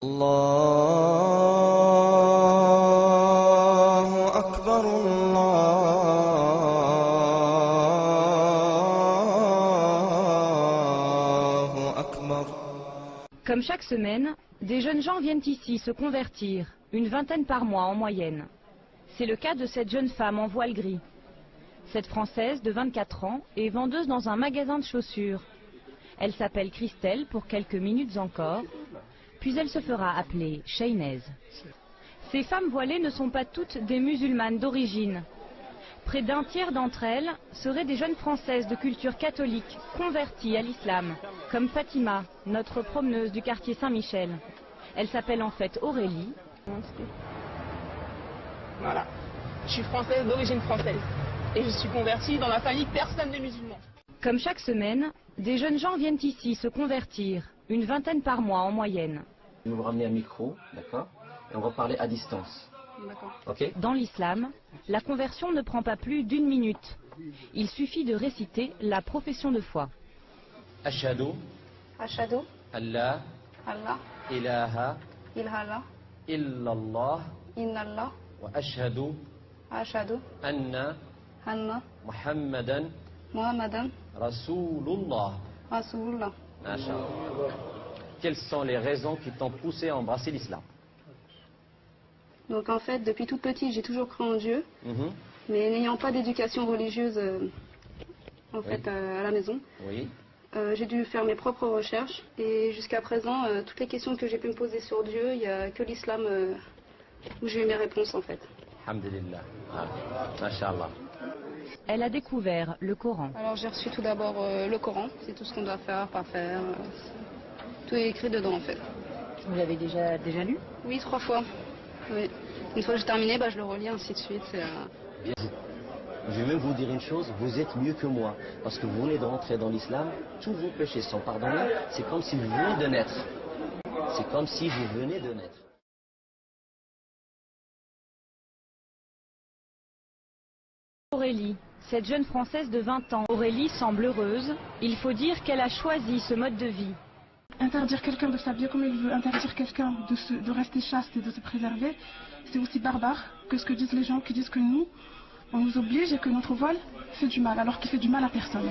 الله أكبر الله أكبر. Comme chaque semaine, des jeunes gens viennent ici se convertir, une vingtaine par mois en moyenne. C'est le cas de cette jeune femme en voile gris. Cette Française de 24 ans est vendeuse dans un magasin de chaussures. Elle s'appelle Christelle pour quelques minutes encore, puis elle se fera appeler Shaynez. Ces femmes voilées ne sont pas toutes des musulmanes d'origine. Près d'un tiers d'entre elles seraient des jeunes Françaises de culture catholique converties à l'islam, comme Fatima, notre promeneuse du quartier Saint-Michel. Elle s'appelle en fait Aurélie. Voilà. Je suis française d'origine française et je suis convertie dans ma famille, personne n'est musulman. Comme chaque semaine, des jeunes gens viennent ici se convertir, une vingtaine par mois en moyenne. Je vais vous ramener un micro, d'accord? Et on va parler à distance. D'accord. Ok? Dans l'islam, la conversion ne prend pas plus d'une minute. Il suffit de réciter la profession de foi. Ashhadu Ashhadu alla Allah ilaha ilaha illallah illallah wa ashhadu ashhadu anna anna Muhammadan Muhammadan Rasulullah. Rasulullah. Masha'Allah. Quelles sont les raisons qui t'ont poussé à embrasser l'islam? Donc en fait, depuis toute petite, j'ai toujours cru en Dieu, Mhm. mais n'ayant pas d'éducation religieuse en fait à la maison, Oui. j'ai dû faire mes propres recherches et jusqu'à présent, toutes les questions que j'ai pu me poser sur Dieu, il n'y a que l'islam où j'ai eu mes réponses en fait. Alhamdulillah. Ah. Masha'Allah. Elle a découvert le Coran. Alors j'ai reçu tout d'abord le Coran, c'est tout ce qu'on doit faire, pas faire. Tout est écrit dedans en fait. Vous l'avez déjà lu? Oui, 3 fois. Oui. Une fois que j'ai terminé, je le relis, ainsi de suite. Bien. Je vais même vous dire une chose, vous êtes mieux que moi. Parce que vous venez de rentrer dans l'islam, tous vos péchés sont pardonnés. C'est comme si vous venez de naître. C'est comme si vous venez de naître. Aurélie, cette jeune Française de 20 ans. Aurélie semble heureuse. Il faut dire qu'elle a choisi ce mode de vie. Interdire quelqu'un de s'habiller comme il veut, interdire quelqu'un de rester chaste et de se préserver, c'est aussi barbare que ce que disent les gens qui disent que nous, on nous oblige et que notre voile fait du mal, alors qu'il fait du mal à personne.